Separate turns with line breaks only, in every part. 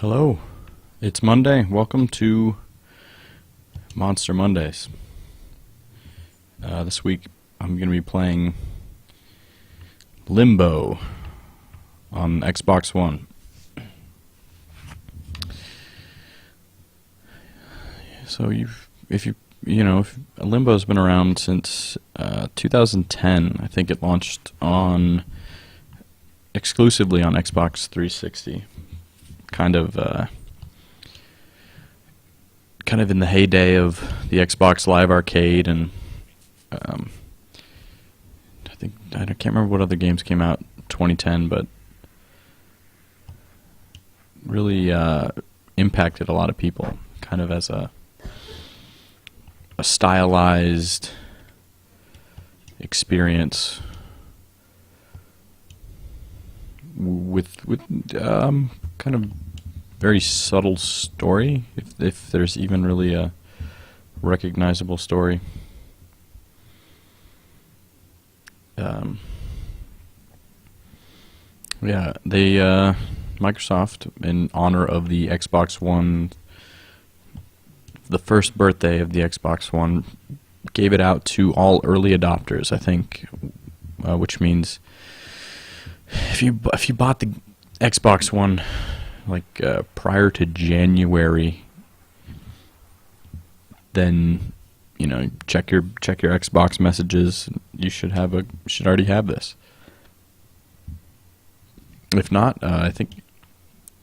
Hello, it's Monday. Welcome to Monster Mondays. This week I'm going to be playing Limbo on Xbox One. So if Limbo's been around since 2010. I think it launched exclusively on Xbox 360. Kind of in the heyday of the Xbox Live Arcade, and I can't remember what other games came out 2010, but really impacted a lot of people, kind of as a stylized experience with kind of very subtle story, if there's even really a recognizable story. Microsoft, in honor of the Xbox One, the first birthday of the Xbox One, gave it out to all early adopters, I think, which means if you bought the Xbox One prior to January, then check your Xbox messages. You should already have this. If not, I think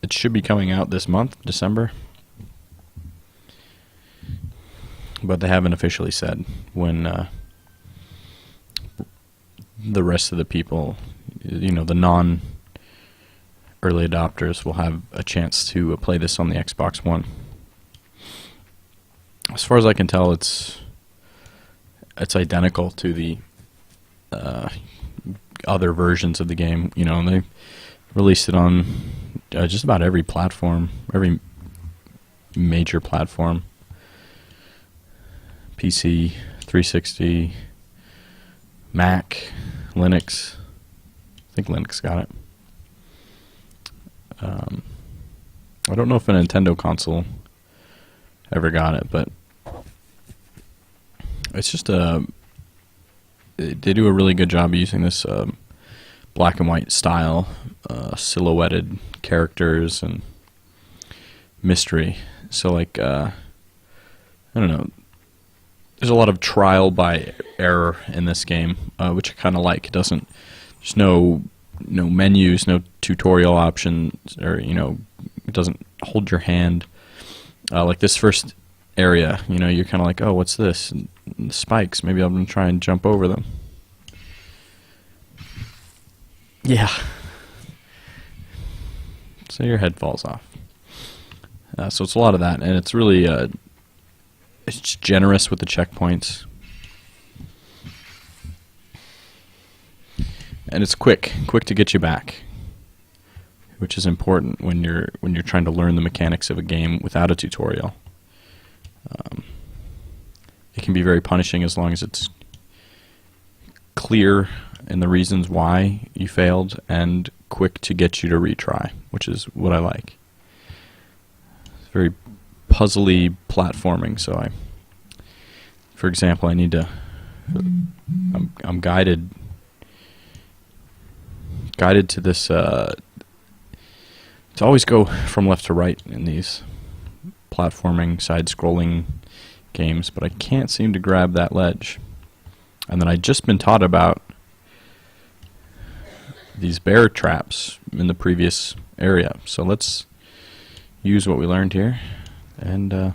it should be coming out this month, December. But they haven't officially said when the rest of the people, the non-early adopters, will have a chance to play this on the Xbox One. As far as I can tell, it's identical to the other versions of the game. And they released it on just about every platform, every major platform. PC, 360, Mac, Linux. I think Linux got it. I don't know if a Nintendo console ever got it, but it's just they do a really good job of using this black and white style, silhouetted characters and mystery. So I don't know. There's a lot of trial by error in this game, which I kind of like. There's no menus, no tutorial options, or it doesn't hold your hand. Like this first area, you're kind of like, oh, what's this? And the spikes. Maybe I'm gonna try and jump over them. Yeah. So your head falls off. So it's a lot of that, and it's really it's generous with the checkpoints, and it's quick to get you back, which is important when you're trying to learn the mechanics of a game without a tutorial. It can be very punishing as long as it's clear in the reasons why you failed and quick to get you to retry, which is what I like. It's very puzzly platforming. So for example, I'm guided to this. To always go from left to right in these platforming, side-scrolling games, but I can't seem to grab that ledge. And then I'd just been taught about these bear traps in the previous area. So let's use what we learned here and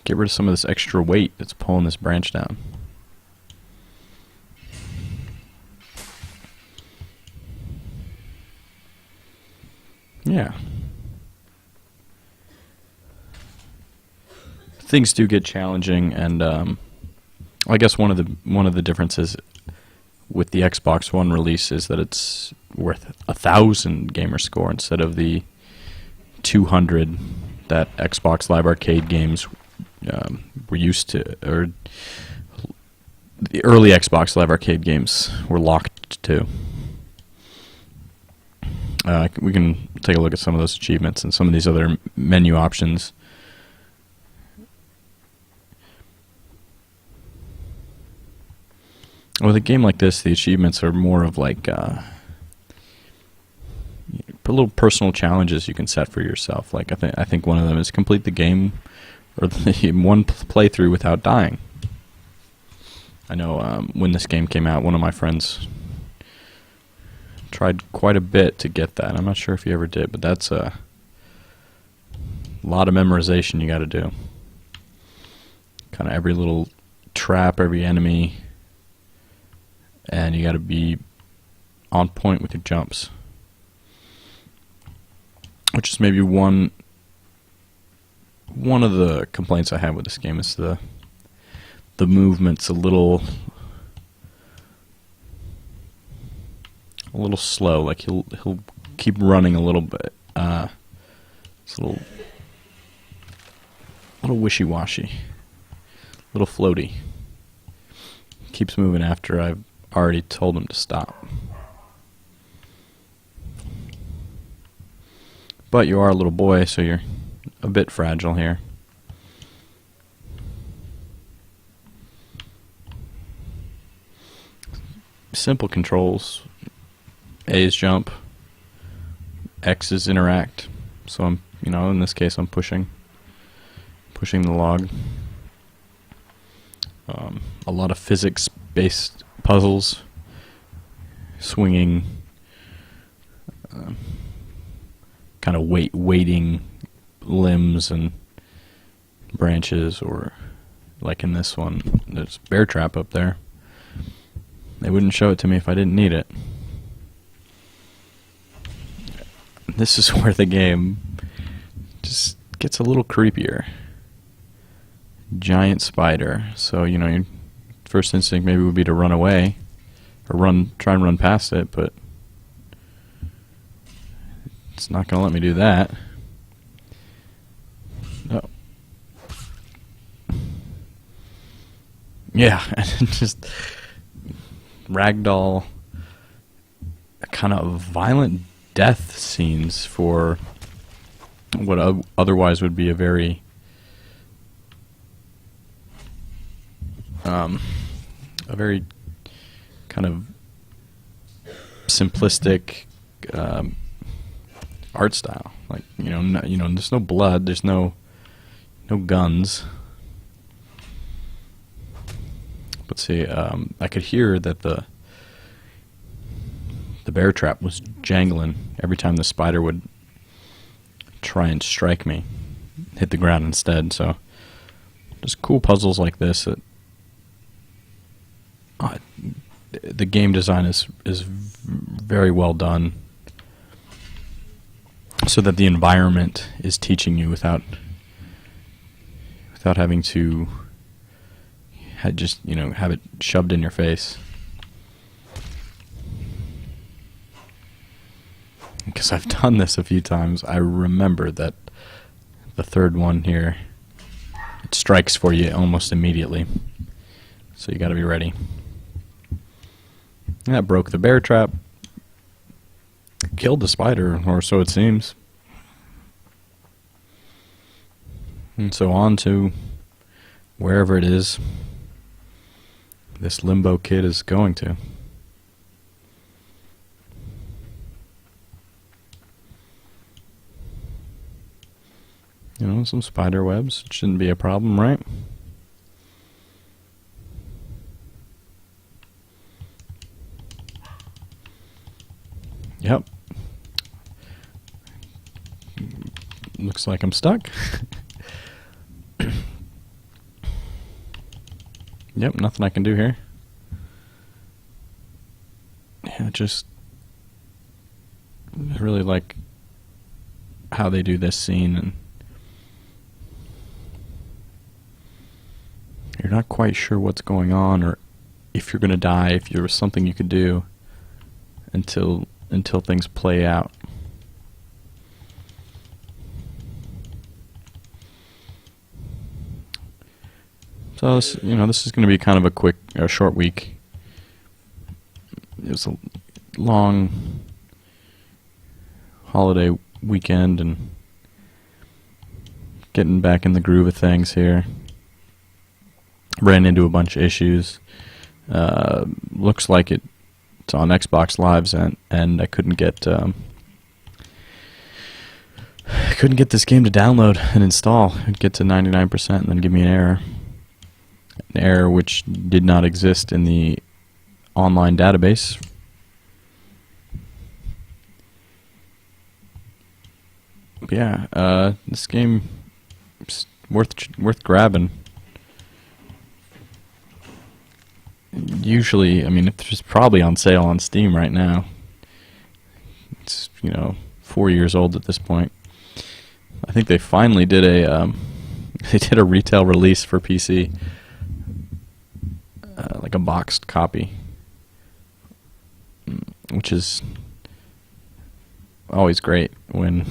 get rid of some of this extra weight that's pulling this branch down. Yeah. Things do get challenging, and I guess one of the differences with the Xbox One release is that it's worth 1,000 gamer score instead of the 200 that Xbox Live Arcade games were used to, or the early Xbox Live Arcade games were locked to. We can take a look at some of those achievements and some of these other menu options. With a game like this, the achievements are more of like little personal challenges you can set for yourself. Like I think one of them is complete the game or one playthrough without dying. I know when this game came out, one of my friends tried quite a bit to get that. I'm not sure if he ever did, but that's a lot of memorization you got to do. Kind of every little trap, every enemy, and you got to be on point with your jumps. Which is maybe one of the complaints I have with this game is the movement's a little slow. Like he'll keep running a little bit. It's a little wishy-washy, a little floaty. Keeps moving after I've already told him to stop. But you are a little boy, so you're a bit fragile here. Simple controls. A is jump. X is interact. So I'm, in this case, I'm pushing the log. A lot of physics-based puzzles, swinging, kind of weighting limbs and branches, or like in this one, there's a bear trap up there. They wouldn't show it to me if I didn't need it. This is where the game just gets a little creepier. Giant spider. So, your first instinct maybe would be to run away or try and run past it, but it's not going to let me do that. Oh. Yeah, just ragdoll kind of violent death scenes for what otherwise would be a very kind of simplistic art style. Like there's no blood, there's no guns. But see, I could hear that the bear trap was jangling every time the spider would try and strike me, hit the ground instead. So just cool puzzles like this that the game design is very well done, so that the environment is teaching you without having to have it shoved in your face. Because I've done this a few times, I remember that the third one here, it strikes for you almost immediately. So you got to be ready. And that broke the bear trap. Killed the spider, or so it seems. And so on to wherever it is this Limbo kid is going to. Some spider webs. It shouldn't be a problem, right? Yep. Looks like I'm stuck. Yep, nothing I can do here. Yeah, I really like how they do this scene, and you're not quite sure what's going on, or if you're going to die, if there was something you could do until things play out. So this is going to be kind of a short week. It was a long holiday weekend and getting back in the groove of things here. Ran into a bunch of issues. Looks like it's on Xbox Live's and I couldn't get this game to download and install. It'd get to 99% and then give me an error. An error which did not exist in the online database. But yeah, this game is worth grabbing. Usually, I mean, it's probably on sale on Steam right now. It's 4 years old at this point. I think they finally did a retail release for PC, like a boxed copy, which is always great when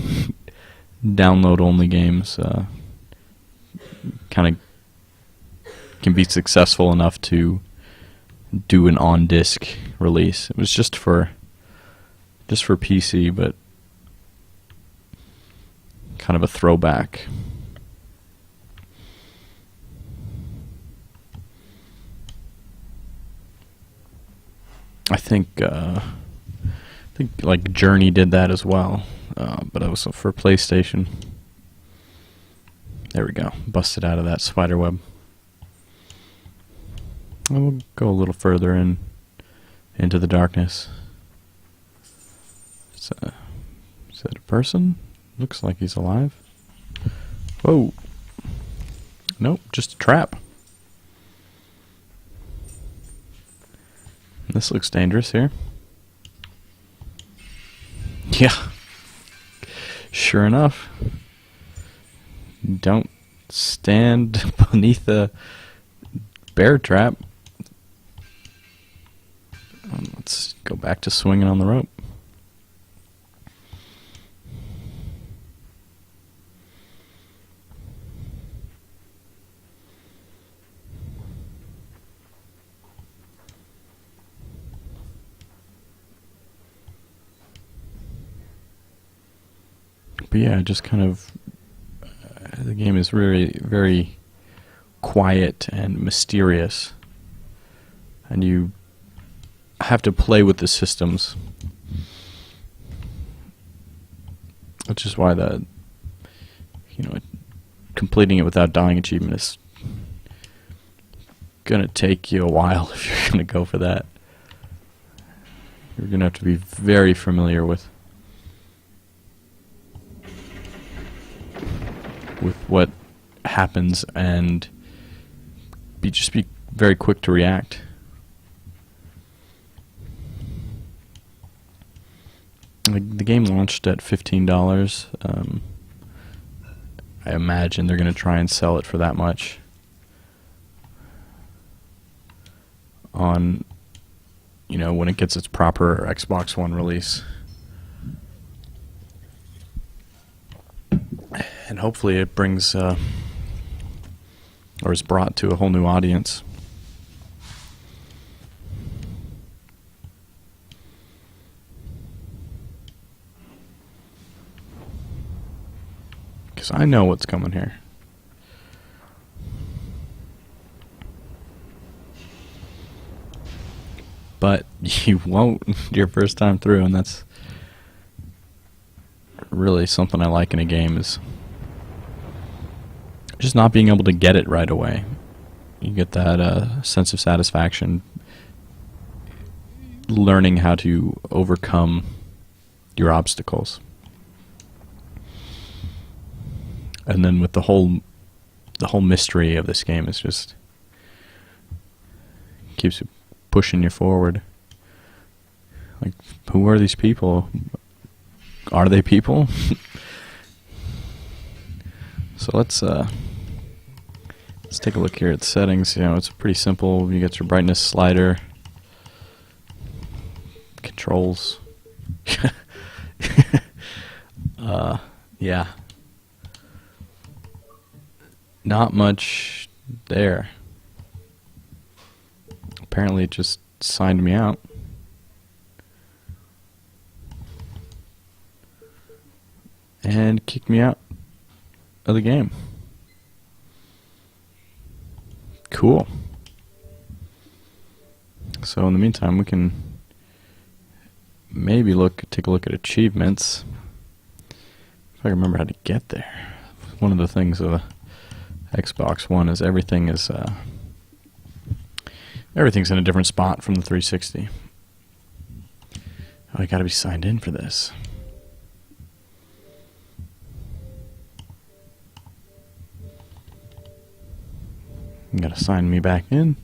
download-only games kind of can be successful enough to do an on-disc release. It was just for PC, but kind of a throwback. I think like Journey did that as well, but it was for PlayStation. There we go. Busted out of that spider web. And we'll go a little further into the darkness. Is that a person? Looks like he's alive. Whoa. Nope, just a trap. This looks dangerous here. Yeah. Sure enough. Don't stand beneath a bear trap. Let's go back to swinging on the rope. But yeah, just kind of the game is really very quiet and mysterious, and you have to play with the systems, which is why completing it without dying achievement is gonna take you a while if you're gonna go for that. You're gonna have to be very familiar with what happens and just be very quick to react. The game launched at $15. I imagine they're going to try and sell it for that much on, when it gets its proper Xbox One release. And hopefully it brings, or is brought to a whole new audience. Because I know what's coming here. But you won't your first time through, and that's really something I like in a game, is just not being able to get it right away. You get that sense of satisfaction learning how to overcome your obstacles. And then with the whole mystery of this game is just keeps pushing you forward. Like, who are these people? Are they people? So let's take a look here at settings. It's pretty simple. You get your brightness slider, controls. Yeah. Not much there. Apparently it just signed me out. kicked me out of the game. Cool. So in the meantime, we can maybe take a look at achievements. If I remember how to get there. One of the things of Xbox One is everything's in a different spot from the 360. Oh, I gotta be signed in for this. You gotta sign me back in.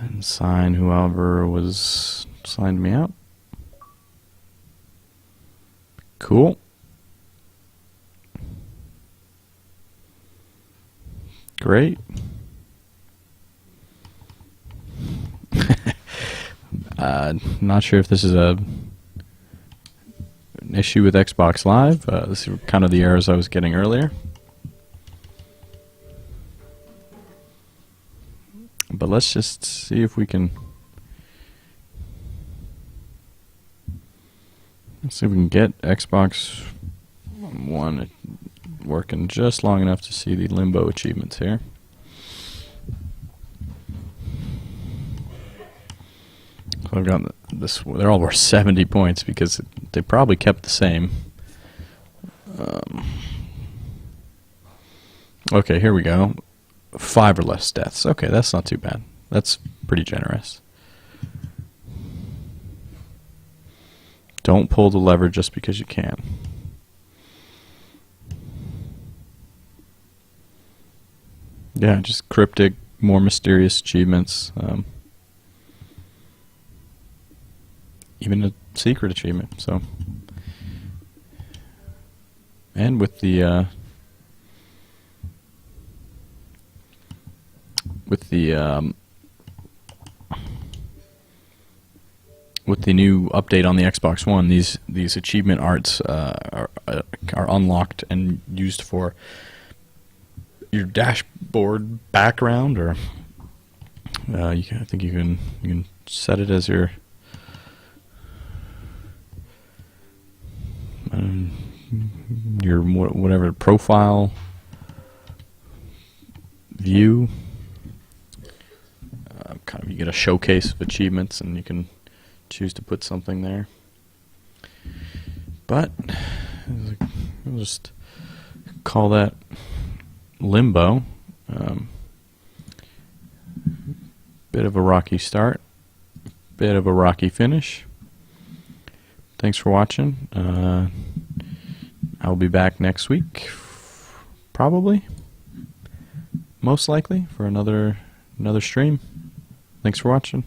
And sign whoever was signed me out. Cool. Great. Not sure if this is an issue with Xbox Live. This is kind of the errors I was getting earlier. But let's just see if we can. Let's see if we can get Xbox One working just long enough to see the Limbo achievements here. So I've got this. They're all worth 70 points because they probably kept the same. Okay, here we go. 5 or less deaths. Okay, that's not too bad. That's pretty generous. Don't pull the lever just because you can. Yeah, just cryptic, more mysterious achievements. Even a secret achievement. So, and with the new update on the Xbox One, these achievement arts are unlocked and used for your dashboard background, or I think you can set it as your whatever profile view. You get a showcase of achievements, and you can choose to put something there. But we'll just call that Limbo. Bit of a rocky start, bit of a rocky finish. Thanks for watching. I'll be back next week, probably, most likely, for another stream. Thanks for watching.